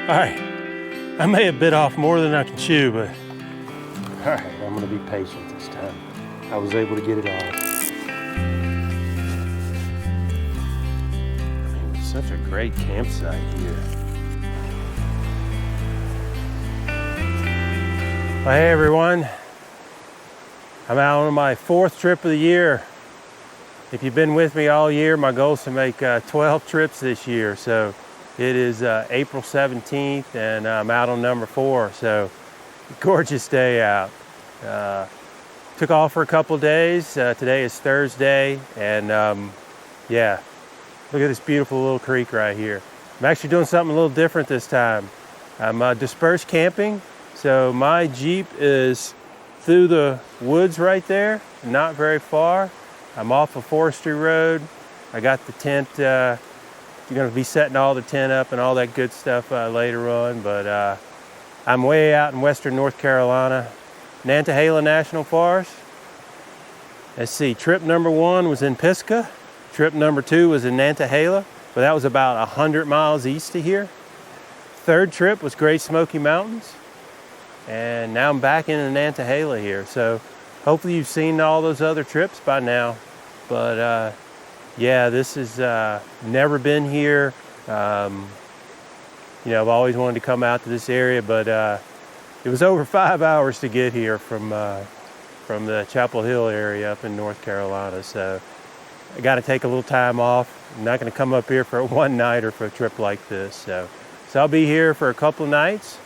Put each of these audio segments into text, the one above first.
All right, I may have bit off more than I can chew, but all right, I'm gonna be patient this time. I was able to get it off. I mean, it's such a great campsite here. Well, hey everyone, I'm out on my 4th trip of the year. If you've been with me all year, my goal is to make 12 trips this year. So it is April 17th and I'm out on number 4. So gorgeous day out. Took off for a couple days. Today is Thursday and yeah, look at this beautiful little creek right here. I'm actually doing something a little different this time. I'm dispersed camping. So my Jeep is through the woods right there, not very far. I'm off a forestry road. I got the tent, you're gonna be setting all the tent up and all that good stuff later on, but I'm way out in western North Carolina, Nantahala National Forest. Let's see, trip number 1 was in Pisgah. Trip number 2 was in Nantahala, but that was about 100 miles east of here. 3rd trip was Great Smoky Mountains. And now I'm back in Nantahala here. So hopefully you've seen all those other trips by now. But yeah, this is never been here. You know, I've always wanted to come out to this area, but it was over 5 hours to get here from the Chapel Hill area up in North Carolina. So I got to take a little time off. I'm not going to come up here for a one-nighter for a trip like this. So I'll be here for a couple of nights.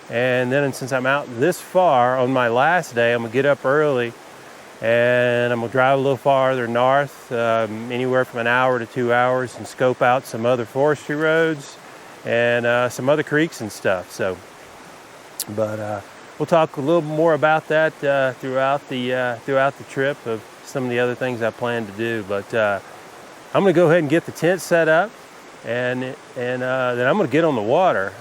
And then since I'm out this far on my last day, I'm gonna get up early and I'm gonna drive a little farther north, anywhere from an hour to 2 hours, and scope out some other forestry roads and some other creeks and stuff. So, but we'll talk a little more about that throughout the trip of some of the other things I plan to do. But I'm gonna go ahead and get the tent set up, and then I'm gonna get on the water.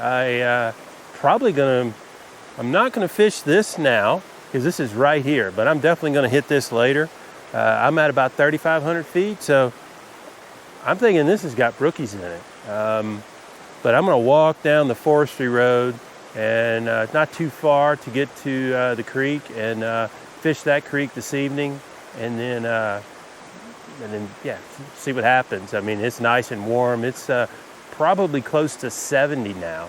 I'm not gonna fish this now because this is right here, but I'm definitely gonna hit this later. I'm at about 3,500 feet, so I'm thinking this has got brookies in it. But I'm gonna walk down the forestry road, and not too far to get to the creek, and fish that creek this evening, and then yeah, see what happens. I mean, it's nice and warm. It's probably close to 70 now.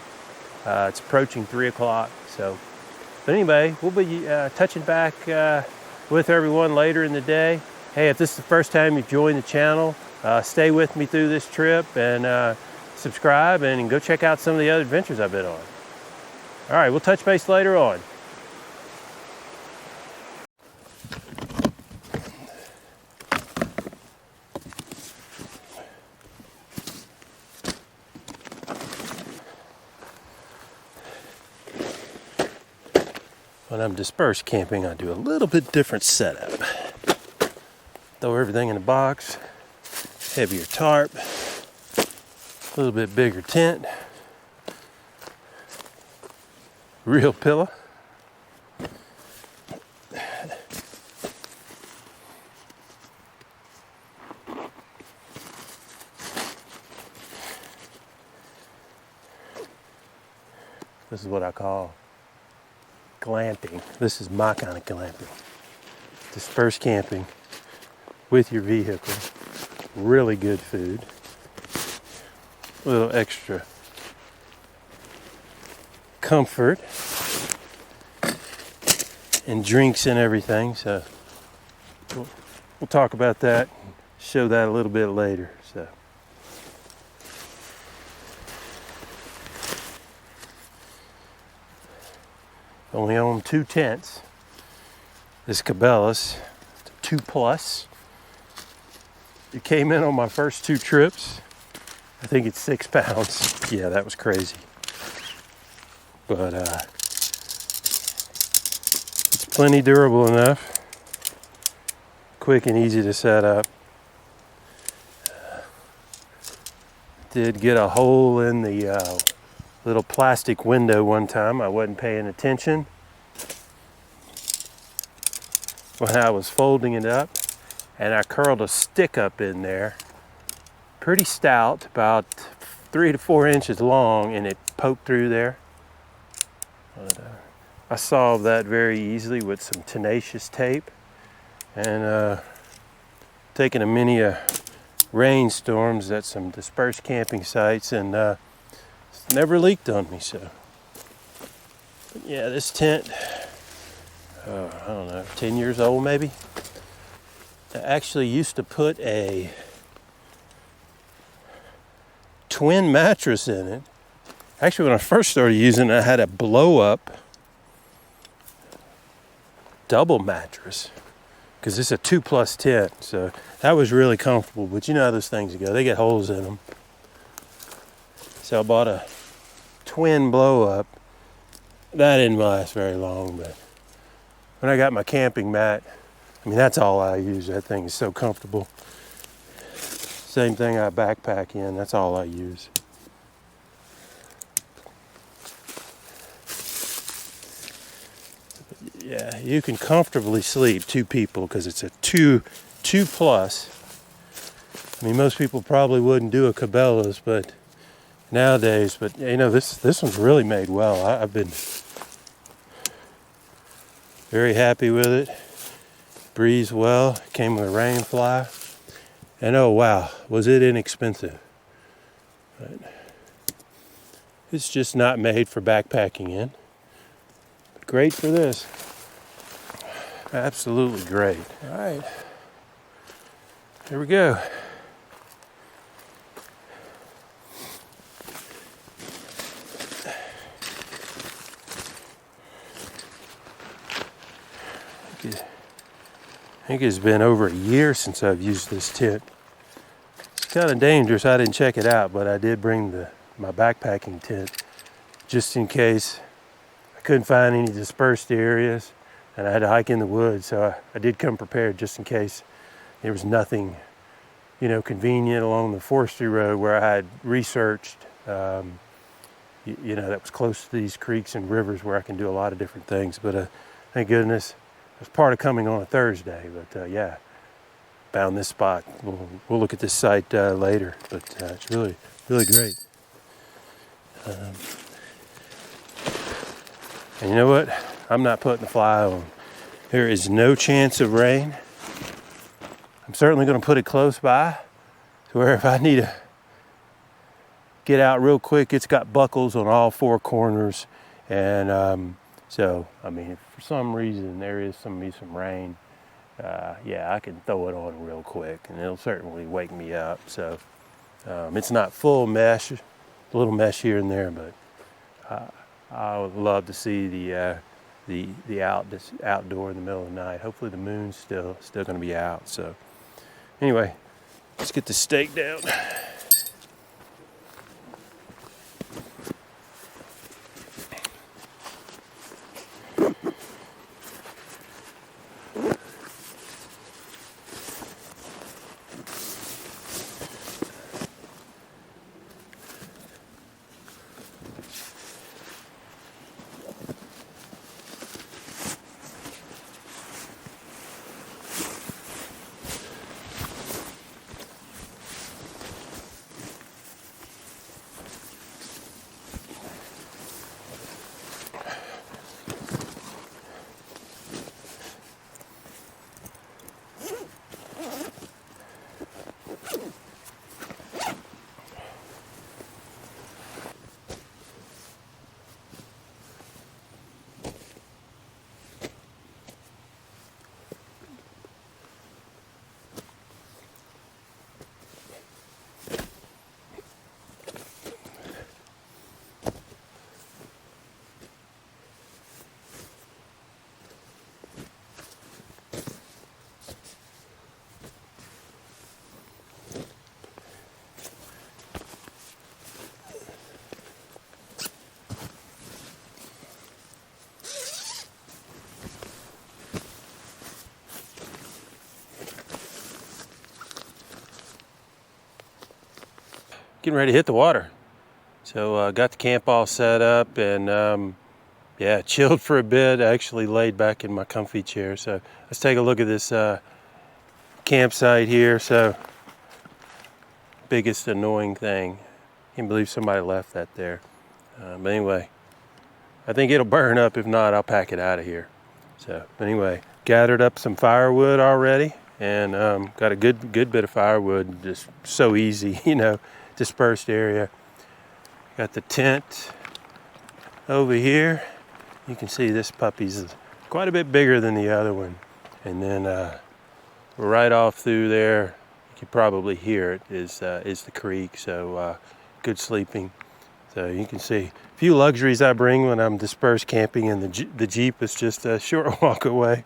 It's approaching 3 o'clock. So, but anyway, we'll be touching back with everyone later in the day. Hey, if this is the first time you've joined the channel, stay with me through this trip and subscribe and go check out some of the other adventures I've been on. All right, we'll touch base later on. When I'm dispersed camping, I do a little bit different setup. Throw everything in a box, heavier tarp, a little bit bigger tent, real pillow. This is what I call glamping. This is my kind of glamping. Dispersed camping with your vehicle. Really good food. A little extra comfort. And drinks and everything. So we'll talk about that. Show that a little bit later. So. Only own 2 tents. This Cabela's 2+. It came in on my first 2 trips. I think it's 6 pounds. Yeah, that was crazy. But it's plenty durable enough. Quick and easy to set up. Did get a hole in the little plastic window one time. I wasn't paying attention when I was folding it up, and I curled a stick up in there, pretty stout, about 3 to 4 inches long, and it poked through there. But, I solved that very easily with some tenacious tape, and taking a mini rainstorms at some dispersed camping sites, and it's never leaked on me. So, but yeah, this tent, I don't know, 10 years old maybe. I actually used to put a twin mattress in it. Actually, when I first started using it, I had a blow-up double mattress, because it's a 2+ tent, so that was really comfortable. But you know how those things go, they get holes in them. So I bought a twin blow-up. That didn't last very long, but when I got my camping mat, I mean, that's all I use. That thing is so comfortable. Same thing I backpack in, that's all I use. Yeah, you can comfortably sleep 2 people because it's a 2+. I mean, most people probably wouldn't do a Cabela's, but nowadays, but you know, this one's really made well. I've been very happy with it. Breathes well. Came with a rain fly, and oh wow, was it inexpensive. But it's just not made for backpacking in. But great for this. Absolutely great. All right, here we go. I think it's been over a year since I've used this tent. It's kind of dangerous. I didn't check it out, but I did bring my backpacking tent just in case I couldn't find any dispersed areas and I had to hike in the woods. So I did come prepared just in case there was nothing, you know, convenient along the forestry road where I had researched, you know, that was close to these creeks and rivers where I can do a lot of different things. But thank goodness. It was part of coming on a Thursday, but yeah, found this spot. We'll look at this site later, but it's really, really great. And you know what? I'm not putting the fly on. There is no chance of rain. I'm certainly going to put it close by to where if I need to get out real quick, it's got buckles on all 4 corners, and so, I mean, if for some reason there is some rain, yeah, I can throw it on real quick, and it'll certainly wake me up. So, it's not full mesh, a little mesh here and there, but I would love to see the outdoor in the middle of the night. Hopefully, the moon's still going to be out. So, anyway, let's get the stake down. Getting ready to hit the water. So got the camp all set up, and yeah, chilled for a bit. I actually laid back in my comfy chair. So let's take a look at this campsite here. So biggest annoying thing, Can't believe somebody left that there. But anyway, I think it'll burn up. If not, I'll pack it out of here. So anyway, gathered up some firewood already, and got a good bit of firewood. Just so easy, you know, dispersed area. Got the tent over here. You can see this puppy's quite a bit bigger than the other one. And then right off through there, you can probably hear it, is the creek. So good sleeping. So you can see a few luxuries I bring when I'm dispersed camping, and the Jeep is just a short walk away.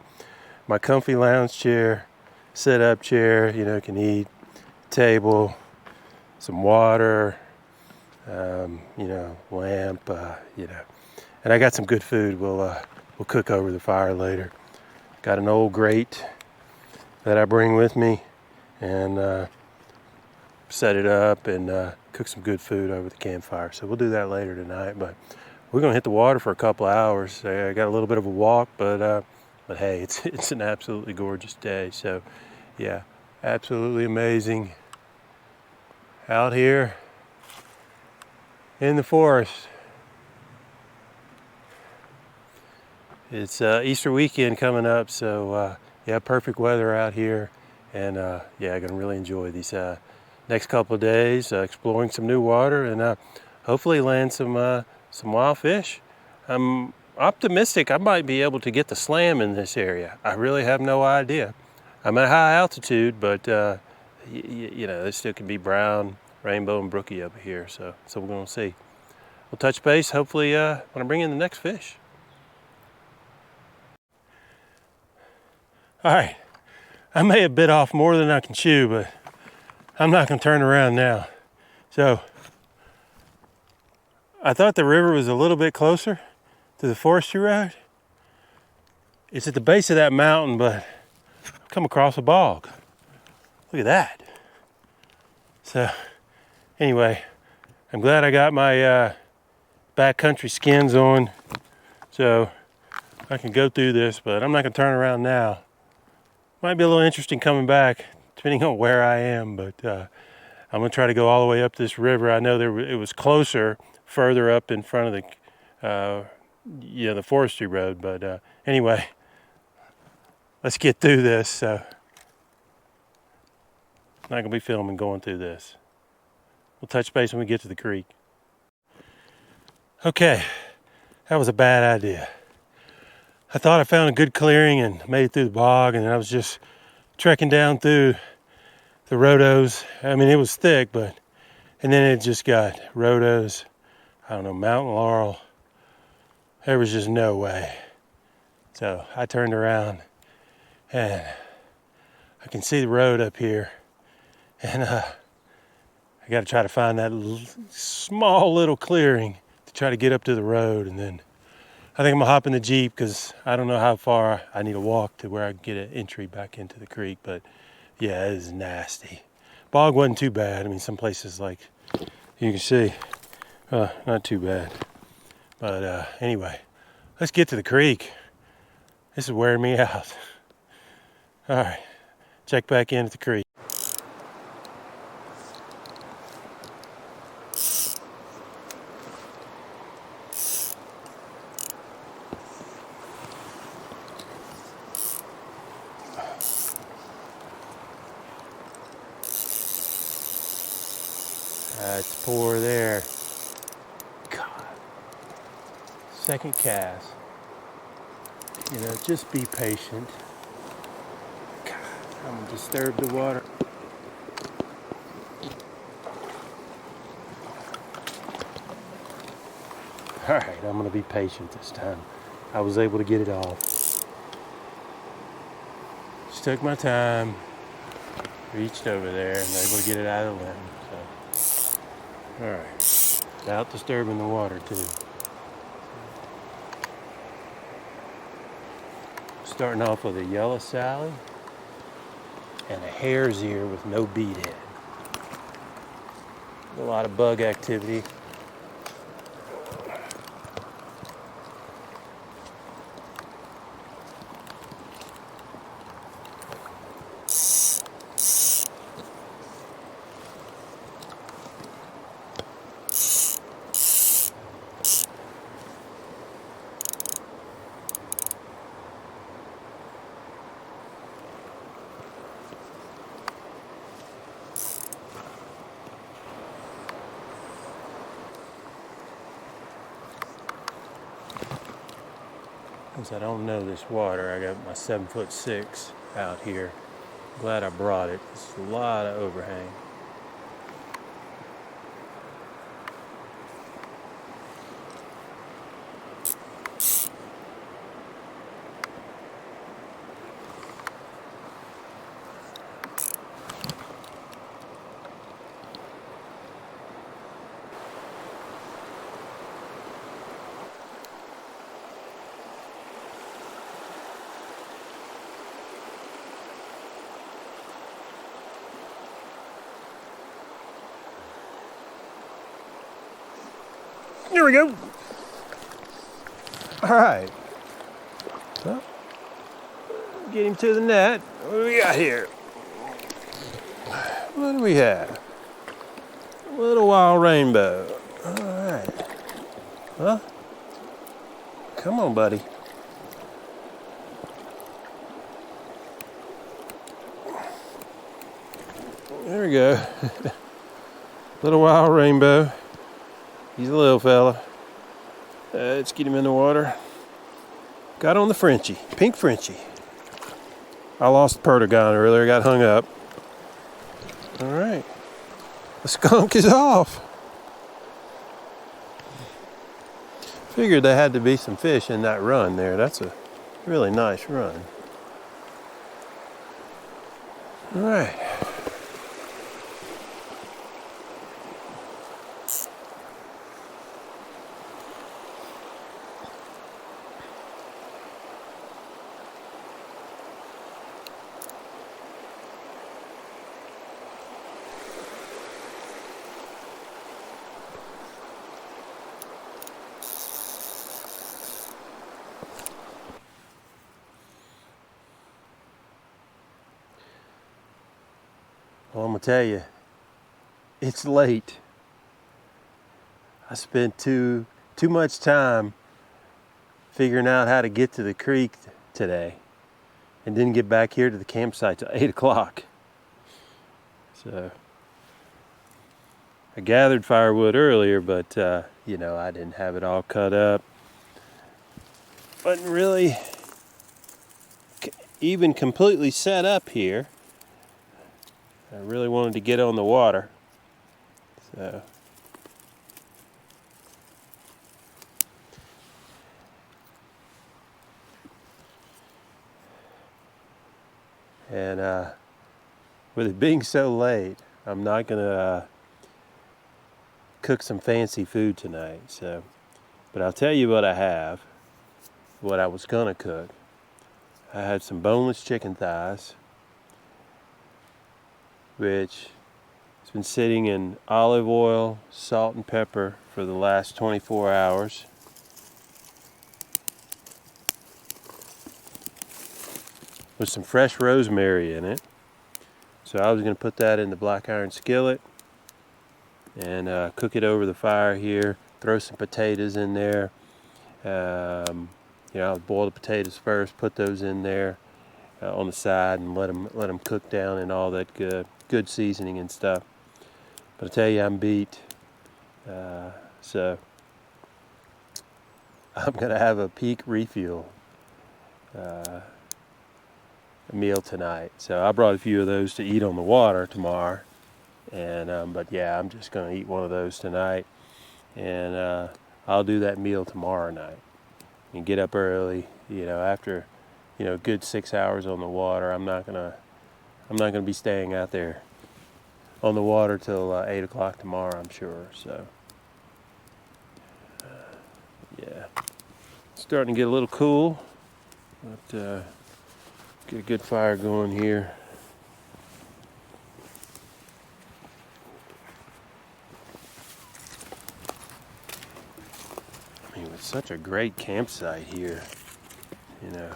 My comfy lounge chair, sit-up chair, you know, can eat, table, some water, you know, lamp, you know, and I got some good food. We'll cook over the fire later. Got an old grate that I bring with me, and set it up and cook some good food over the campfire. So we'll do that later tonight. But we're gonna hit the water for a couple hours. I got a little bit of a walk, but hey, it's an absolutely gorgeous day. So yeah, absolutely amazing out here in the forest. It's Easter weekend coming up, so yeah, perfect weather out here, and yeah, I'm gonna really enjoy these next couple of days, exploring some new water, and hopefully land some wild fish. I'm optimistic I might be able to get the slam in this area. I really have no idea. I'm at high altitude, but you know, there still can be brown, rainbow, and brookie over here, so we're gonna see. We'll touch base hopefully when I bring in the next fish. All right, I may have bit off more than I can chew, but I'm not gonna turn around now. So I thought the river was a little bit closer to the forestry road. It's at the base of that mountain, but I've come across a bog. Look at that. So anyway, I'm glad I got my backcountry skins on, so I can go through this, but I'm not gonna turn around now. Might be a little interesting coming back, depending on where I am, but I'm gonna try to go all the way up this river. I know it was closer, further up in front of the, you know, the forestry road, but anyway, let's get through this. So, not gonna be filming going through this. We'll touch base when we get to the creek. Okay, that was a bad idea. I thought I found a good clearing and made it through the bog, and I was just trekking down through the rhodos. I mean, it was thick, but, and then it just got rhodos, I don't know, mountain laurel. There was just no way. So I turned around, and I can see the road up here, and I got to try to find that small little clearing to try to get up to the road, and then I think I'm gonna hop in the Jeep because I don't know how far I need to walk to where I can get an entry back into the creek. But yeah, it is nasty. Bog wasn't too bad. I mean, some places, like you can see, not too bad. But anyway, let's get to the creek. This is wearing me out. All right, check back in at the creek. It's poor there. God. Second cast. You know, just be patient. God, I'm gonna disturb the water. All right, I'm gonna be patient this time. I was able to get it off. Just took my time, reached over there, and able to get it out of the limb. So, all right, without disturbing the water too. Starting off with a yellow Sally and a hare's ear with no bead head. A lot of bug activity. Since I don't know this water, I got my 7'6" out here. Glad I brought it. It's a lot of overhang. There we go. All right. Well, get him to the net. What do we got here? What do we have? A little wild rainbow. All right. Well, come on, buddy. There we go. Little wild rainbow. He's a little fella. Let's get him in the water. Got on the Frenchie, pink Frenchie. I lost the Pertagon earlier, got hung up. All right, the skunk is off. Figured there had to be some fish in that run there. That's a really nice run. All right. Well, I'm gonna tell you, it's late. I spent too much time figuring out how to get to the creek today and didn't get back here to the campsite till 8 o'clock. So I gathered firewood earlier, but you know, I didn't have it all cut up. Wasn't really even completely set up here. I really wanted to get on the water, so and with it being so late, I'm not gonna cook some fancy food tonight. So, but I'll tell you what I have. What I was gonna cook. I had some boneless chicken thighs, which has been sitting in olive oil, salt, and pepper for the last 24 hours. With some fresh rosemary in it. So I was going to put that in the black iron skillet and cook it over the fire here. Throw some potatoes in there. You know, I'll boil the potatoes first, put those in there on the side, and let them cook down in all that good seasoning and stuff. But I tell you, I'm beat. So I'm gonna have a peak refuel meal tonight. So I brought a few of those to eat on the water tomorrow, and but yeah, I'm just gonna eat one of those tonight, and I'll do that meal tomorrow night and get up early. You know, after good 6 hours on the water, I'm not gonna be staying out there on the water till 8 o'clock tomorrow, I'm sure. So yeah, it's starting to get a little cool, but get a good fire going here. I mean, it's such a great campsite here. You know,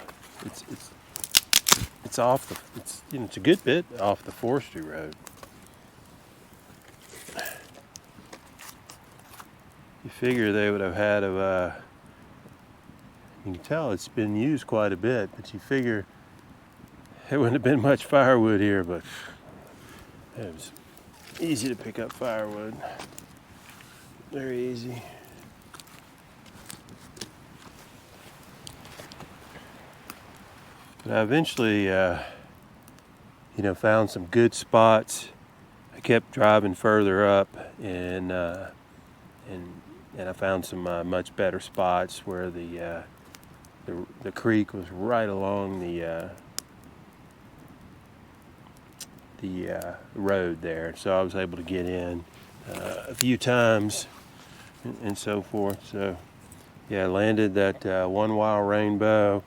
it's off the it's a good bit off the forestry road. You figure they would have had you can tell it's been used quite a bit, but you figure there wouldn't have been much firewood here, but it was easy to pick up firewood. Very easy. But I eventually, found some good spots. I kept driving further up, and I found some much better spots where the creek was right along the road there, so I was able to get in a few times and so forth. So yeah, I landed that one wild rainbow.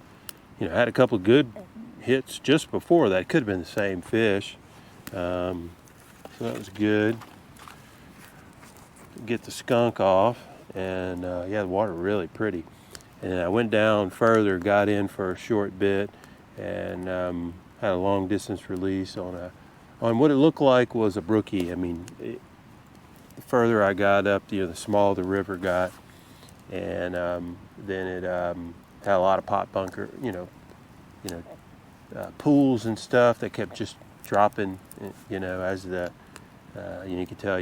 I had a couple of good hits just before that. Could have been the same fish, so that was good. Get the skunk off, and yeah, the water really pretty. And I went down further, got in for a short bit, and had a long distance release on what it looked like was a brookie. I mean, the further I got up, the smaller the river got, and then it had a lot of pot bunker, pools and stuff that kept just dropping, as you can tell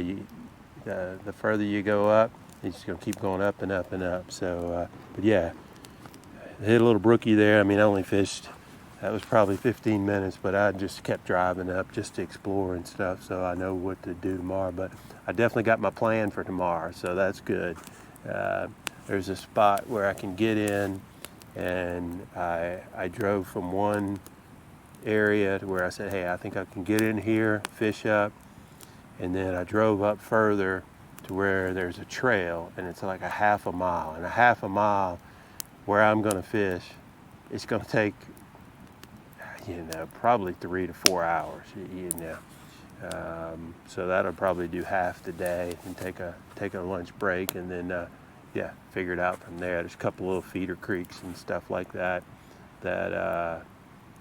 the further you go up, it's just going to keep going up and up and up. So, but yeah, I hit a little brookie there. I mean, I only fished, that was probably 15 minutes, but I just kept driving up just to explore and stuff, so I know what to do tomorrow. But I definitely got my plan for tomorrow, so that's good. There's a spot where I can get in, and I drove from one area to where I said, hey, I think I can get in here, fish up, and then I drove up further to where there's a trail, and it's like a half a mile. And a half a mile where I'm going to fish, it's going to take, probably 3 to 4 hours. So that'll probably do half the day, and take a lunch break, and then figure it out from there. There's a couple little feeder creeks and stuff like that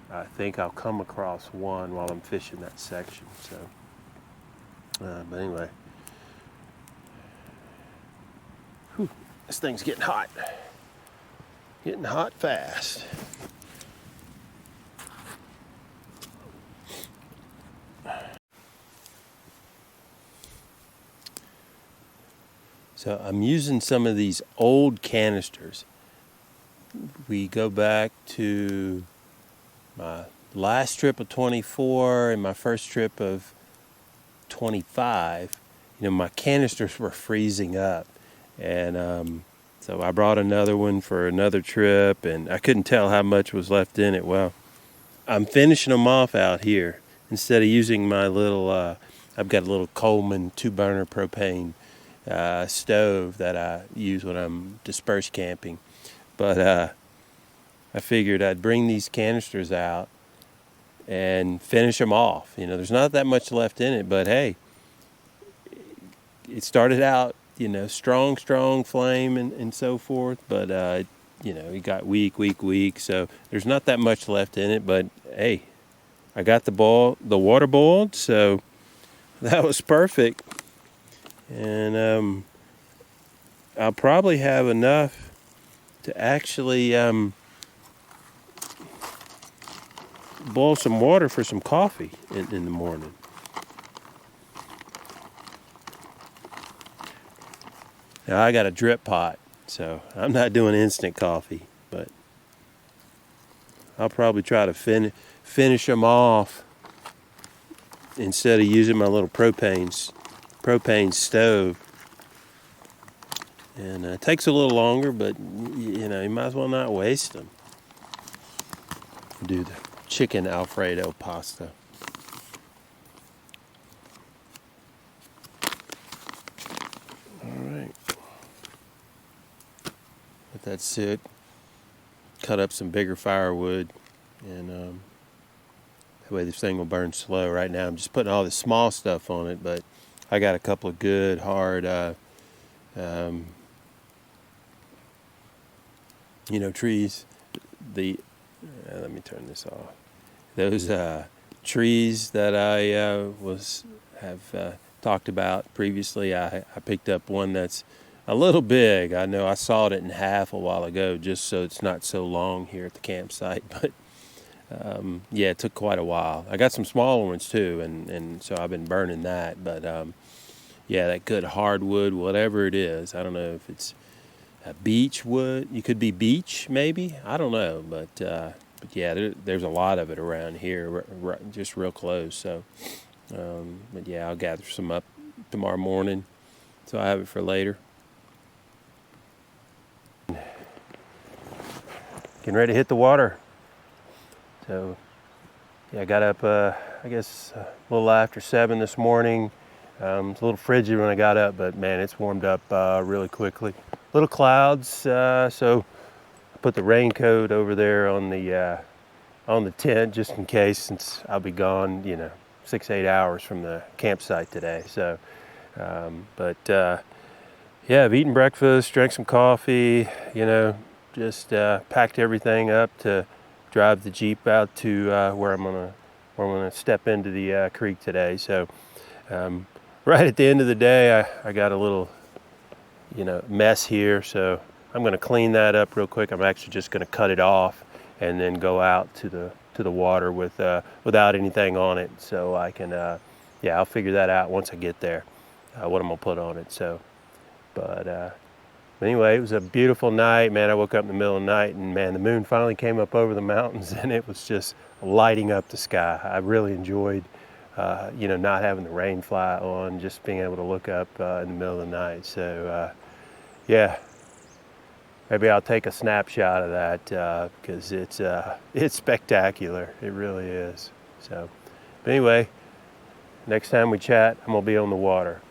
I think I'll come across one while I'm fishing that section. So. But anyway, this thing's getting hot fast. So I'm using some of these old canisters. We go back to my last trip of 24 and my first trip of 25, my canisters were freezing up, and so I brought another one for another trip, and I couldn't tell how much was left in it. Well, I'm finishing them off out here. Instead of using my little, I've got a little Coleman 2-burner propane stove that I use when I'm dispersed camping, but I figured I'd bring these canisters out and finish them off. There's not that much left in it, but hey, it started out, strong flame and so forth, but it got weak, so there's not that much left in it. But hey, I got the water boiled, so that was perfect. And I'll probably have enough to actually boil some water for some coffee in the morning. Now I got a drip pot, so I'm not doing instant coffee, but I'll probably try to finish them off instead of using my little propane stove. And it takes a little longer, but you might as well not waste them. Do the chicken Alfredo pasta. All right. Let that sit. Cut up some bigger firewood, and that way this thing will burn slow. Right now I'm just putting all the small stuff on it, but I got a couple of good hard trees. Let me turn this off. Those trees that I have talked about previously, I picked up one that's a little big. I know I sawed it in half a while ago just so it's not so long here at the campsite, but it took quite a while. I got some smaller ones too, and so I've been burning that, but that good hardwood, whatever it is, I don't know if it's a beech wood. It could be beech maybe, I don't know, but yeah, there's a lot of it around here, just real close. So, but yeah, I'll gather some up tomorrow morning, so I have it for later. Getting ready to hit the water. So, yeah, I got up, I guess, a little after 7 this morning. It's a little frigid when I got up, but man, it's warmed up really quickly. Little clouds, so I put the raincoat over there on the tent just in case, since I'll be gone, 6-8 hours from the campsite today. So, yeah, I've eaten breakfast, drank some coffee, just packed everything up to drive the Jeep out to where I'm gonna step into the creek today. So, right at the end of the day, I got a little, mess here. So I'm gonna clean that up real quick. I'm actually just gonna cut it off and then go out to the water without anything on it. So I can, I'll figure that out once I get there, what I'm gonna put on it. So, but anyway, it was a beautiful night, man. I woke up in the middle of the night, and man, the moon finally came up over the mountains, and it was just lighting up the sky. I really enjoyed, not having the rain fly on, just being able to look up in the middle of the night. So, yeah, maybe I'll take a snapshot of that because it's spectacular. It really is. So, but anyway, next time we chat, I'm gonna be on the water.